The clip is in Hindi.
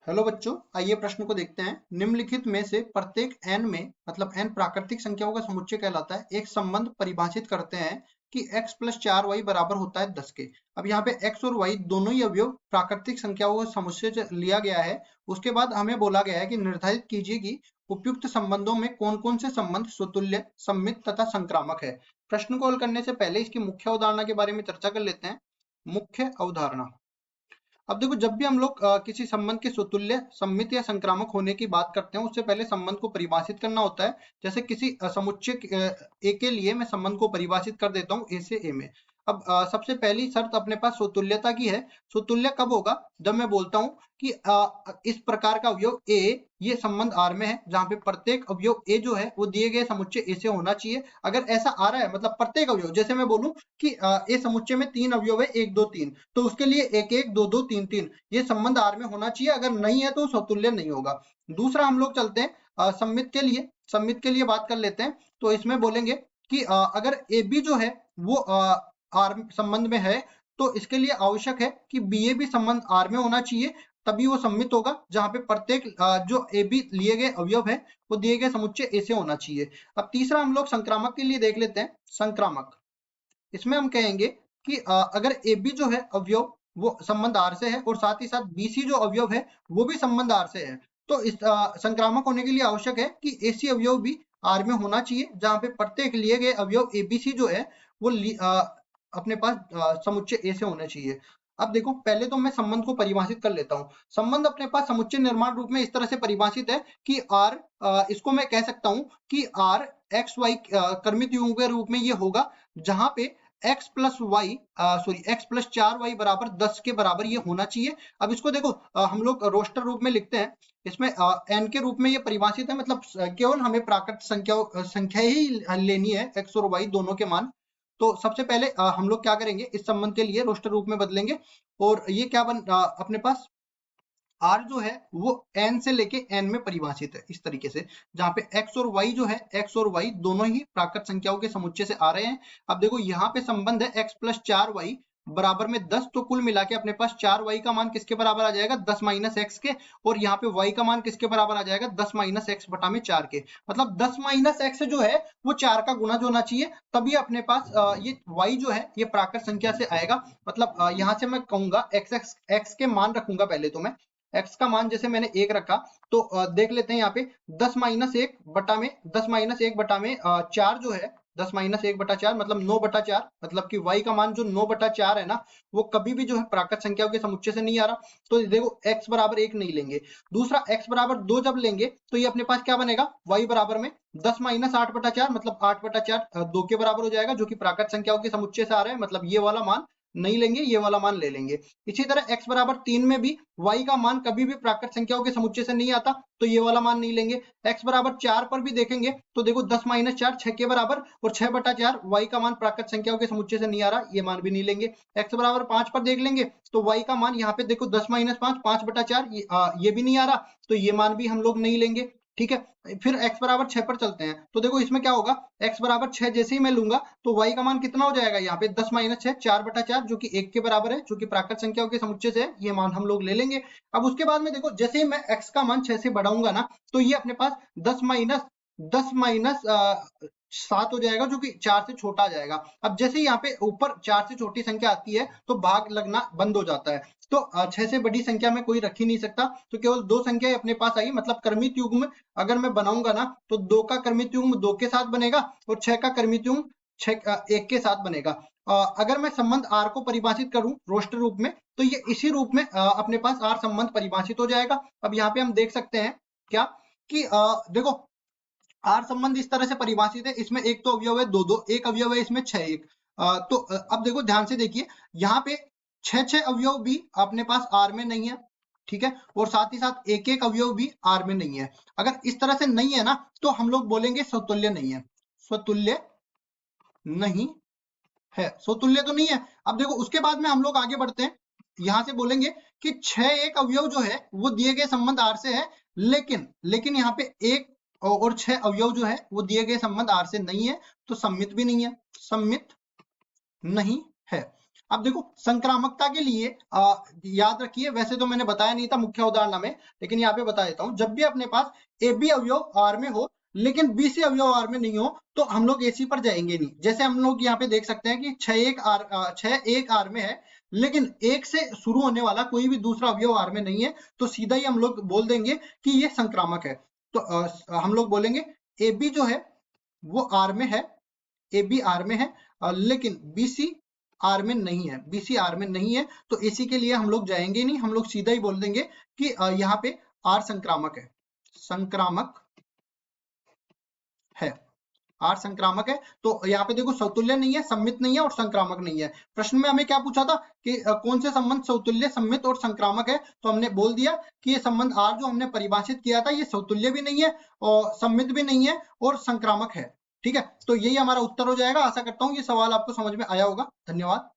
हेलो बच्चों, आइए प्रश्न को देखते हैं। निम्नलिखित में से प्रत्येक n में मतलब n प्राकृतिक संख्याओं का समुच्चय कहलाता है। एक संबंध परिभाषित करते हैं कि x प्लस 4y बराबर होता है 10 के। अब यहाँ पे x और y दोनों ही अवयव प्राकृतिक संख्याओं का समुच्चय लिया गया है। उसके बाद हमें बोला गया है कि निर्धारित कीजिए कि उपयुक्त संबंधों में कौन कौन से संबंध स्वतुल्य, सममित तथा संक्रामक है। प्रश्न को हल करने से पहले इसकी मुख्य अवधारणा के बारे में चर्चा कर लेते हैं। मुख्य अवधारणा। अब देखो, जब भी हम लोग किसी संबंध के स्वतुल्य, सममित या संक्रामक होने की बात करते हैं, उससे पहले संबंध को परिभाषित करना होता है। जैसे किसी समुच्चय ए के लिए मैं संबंध को परिभाषित कर देता हूँ, ए से ए में। अब सबसे पहली शर्त अपने पास स्वतुल्यता की है। स्वतुल्य कब होगा? जब मैं बोलता हूँ कि इस प्रकार का अवयव ए, ये संबंध आर में है, जहां पे प्रत्येक अवयव ए जो है वो दिए गए समुच्चय ए से होना चाहिए। अगर ऐसा आ रहा है, मतलब प्रत्येक अवयव, जैसे मैं बोलूं कि ए समुच्चय में 3 अवयव है, 1 2 3, तो उसके लिए 1 1 2 2 3 3 ये संबंध आर में होना चाहिए। अगर नहीं है तो स्वतुल्य नहीं होगा। दूसरा हम लोग चलते हैं सममित के लिए। सममित के लिए बात कर लेते हैं। तो इसमें बोलेंगे कि अगर ए बी जो है वो आर संबंध में है, तो इसके लिए आवश्यक है कि बी ए भी संबंध आर में होना चाहिए, तभी वो सम्मित होगा। जहां पे प्रत्येक जो ए बी लिए गए अवयव है वो दिए गए समुच्चय ए से होना चाहिए। अब तीसरा हम लोग संक्रामक के लिए देख लेते हैं। संक्रामक, इसमें हम कहेंगे कि अगर ए बी जो है अवयव वो संबंध आर से है, और साथ ही साथ बी सी जो अवयव है वो भी संबंध आर से है, तो इस संक्रामक होने के लिए आवश्यक है कि ए सी अवयव भी आर में होना चाहिए, जहां पे प्रत्येक लिए गए अवयव ए बी सी जो है वो अपने पास समुच्चय ए से होने चाहिए। अब देखो, पहले तो मैं संबंध को परिभाषित कर लेता हूँ। संबंध अपने पास समुच्चय निर्माण रूप में इस तरह से परिभाषित है कि आर, इसको मैं कह सकता हूँ कि आर एक्स वाई क्रमित युग्म के रूप में ये होगा, जहां पे x plus y x plus 4y बराबर 10 के बराबर ये होना चाहिए। अब इसको देखो, हम लोग रोस्टर रूप में लिखते हैं। इसमें n के रूप में ये परिभाषित है, मतलब केवल हमें प्राकृत संख्या ही लेनी है, x और y दोनों के मान। तो सबसे पहले हम लोग क्या करेंगे, इस संबंध के लिए रोस्टर रूप में बदलेंगे। और ये क्या अपने पास आर जो है वो एन से लेके एन में परिभाषित है, इस तरीके से, जहां पे एक्स और वाई जो है, एक्स और वाई दोनों ही प्राकृत संख्याओं के समुच्चय से आ रहे हैं। अब देखो, यहाँ पे संबंध है एक्स प्लस 4y बराबर में 10, तो कुल मिला के अपने पास 4y का मान किसके बराबर आ जाएगा? 10 माइनस एक्स के। और यहाँ पे y का मान किसके बराबर आ जाएगा? 10 माइनस एक्स बटा में 4 के। मतलब 10 माइनस एक्स जो है वो 4 का गुणज होना चाहिए, तभी अपने पास ये y जो है ये प्राकृत संख्या से आएगा। मतलब यहाँ से मैं कहूंगा x के मान रखूंगा पहले तो मैं। x का मान जैसे मैंने 1 रखा, तो देख लेते हैं यहाँ पे 10 माइनस 1 बटा में 10 माइनस 1 बटा में 4 जो है, 10 माइनस 1 बटा 4 मतलब 9 बटा 4, मतलब कि y का मान जो 9 बटा 4 है ना, वो कभी भी जो है प्राकृत संख्याओं के समुच्चय से नहीं आ रहा। तो देखो, x बराबर 1 नहीं लेंगे। दूसरा, x बराबर 2 जब लेंगे तो ये अपने पास क्या बनेगा? y बराबर में 10 माइनस 8 बटा 4, मतलब 8 बटा 4 2 के बराबर हो जाएगा, जो कि प्राकृत संख्याओं के समुच्चय से आ रहा है। मतलब ये वाला मान नहीं लेंगे, ये वाला मान ले लेंगे। इसी तरह x बराबर 3 में भी y का मान कभी भी प्राकृत संख्याओं के समुच्चय से नहीं आता, तो ये वाला मान नहीं लेंगे। x बराबर 4 पर भी देखेंगे तो देखो 10 माइनस 4 6 के बराबर, और 6 बटा 4 y का मान प्राकृत संख्याओं के समुच्चय से नहीं आ रहा, ये मान भी नहीं लेंगे। x बराबर 5 पर देख लेंगे तो y का मान यहाँ पे देखो 10 माइनस 5 5 बटा 4, ये भी नहीं आ रहा, तो ये मान भी हम लोग नहीं लेंगे। ठीक है, फिर x बराबर 6 पर चलते हैं। तो देखो, इसमें क्या होगा, x बराबर 6 जैसे ही मैं लूंगा तो y का मान कितना हो जाएगा? यहाँ पे 10 माइनस 6 4 बटा 4, जो कि 1 के बराबर है, जो कि प्राकृत संख्याओं के समुच्चय से है, ये मान हम लोग ले लेंगे। अब उसके बाद में देखो, जैसे ही मैं x का मान 6 से बढ़ाऊंगा ना, तो ये अपने पास 10 माइनस 7 हो जाएगा, जो कि 4 से छोटा आ जाएगा। अब जैसे ही यहाँ पे ऊपर 4 से छोटी संख्या आती है तो भाग लगना बंद हो जाता है। तो 6 से बड़ी संख्या में कोई रख ही नहीं सकता, तो केवल 2 संख्या अपने पास आई। मतलब क्रमित युग्म अगर मैं बनाऊंगा ना, तो 2 का क्रमित युग्म 2 के साथ बनेगा, और 6 का क्रमित युग्म 1 के साथ बनेगा। अगर मैं संबंध R को परिभाषित करूं रोस्टर रूप में, तो ये इसी रूप में अपने पास R संबंध परिभाषित हो जाएगा। अब यहाँ पे हम देख सकते हैं क्या कि देखो, आर संबंध इस तरह से परिभाषित है। इसमें एक तो अवयव है 2 2, एक अवयव है इसमें 6 1। तो अब देखो, ध्यान से देखिए, यहाँ पे 6 6 अवयव भी अपने पास आर में नहीं है। ठीक है, और साथ ही साथ एक एक अवयव भी आर में नहीं है। अगर इस तरह से नहीं है ना, तो हम लोग बोलेंगे स्वतुल्य नहीं है। स्वतुल्य नहीं है, स्वतुल्य तो नहीं है। अब देखो, उसके बाद में हम लोग आगे बढ़ते हैं। यहां से बोलेंगे कि 6 एक अवयव जो है वो दिए गए संबंध आर से है, लेकिन लेकिन यहाँ पे 1 और 6 अवयव जो है वो दिए गए संबंध आर से नहीं है, तो सम्मित भी नहीं है, सम्मित नहीं है। अब देखो संक्रामकता के लिए याद रखिए, वैसे तो मैंने बताया नहीं था मुख्य उदाहरण में, लेकिन यहाँ पे बता देता हूँ। जब भी अपने पास ए बी अवयव आर में हो लेकिन बी सी अवयव आर में नहीं हो तो हम लोग एसी पर जाएंगे नहीं। जैसे हम लोग यहाँ पे देख सकते हैं कि 6 1 आर में है लेकिन एक से शुरू होने वाला कोई भी दूसरा अवयव आर में नहीं है, तो सीधा ही हम लोग बोल देंगे कि ये संक्रामक है। तो हम लोग बोलेंगे ए बी जो है वो आर में है, ए बी आर में है लेकिन बी सी आर में नहीं है, बी सी आर में नहीं है, तो एसी के लिए हम लोग जाएंगे नहीं, हम लोग सीधा ही बोल देंगे कि यहाँ पे आर संक्रामक है, संक्रामक है, आर संक्रामक है। तो यहाँ पे देखो सौतुल्य नहीं है, सम्मित नहीं है और संक्रामक नहीं है। प्रश्न में हमें क्या पूछा था कि कौन से संबंध सौतुल्य, सम्मित और संक्रामक है, तो हमने बोल दिया कि ये संबंध आर जो हमने परिभाषित किया था ये सौतुल्य भी नहीं है और सम्मित भी नहीं है और संक्रामक है। ठीक है, तो यही हमारा उत्तर हो जाएगा। आशा करता हूँ ये सवाल आपको समझ में आया होगा। धन्यवाद।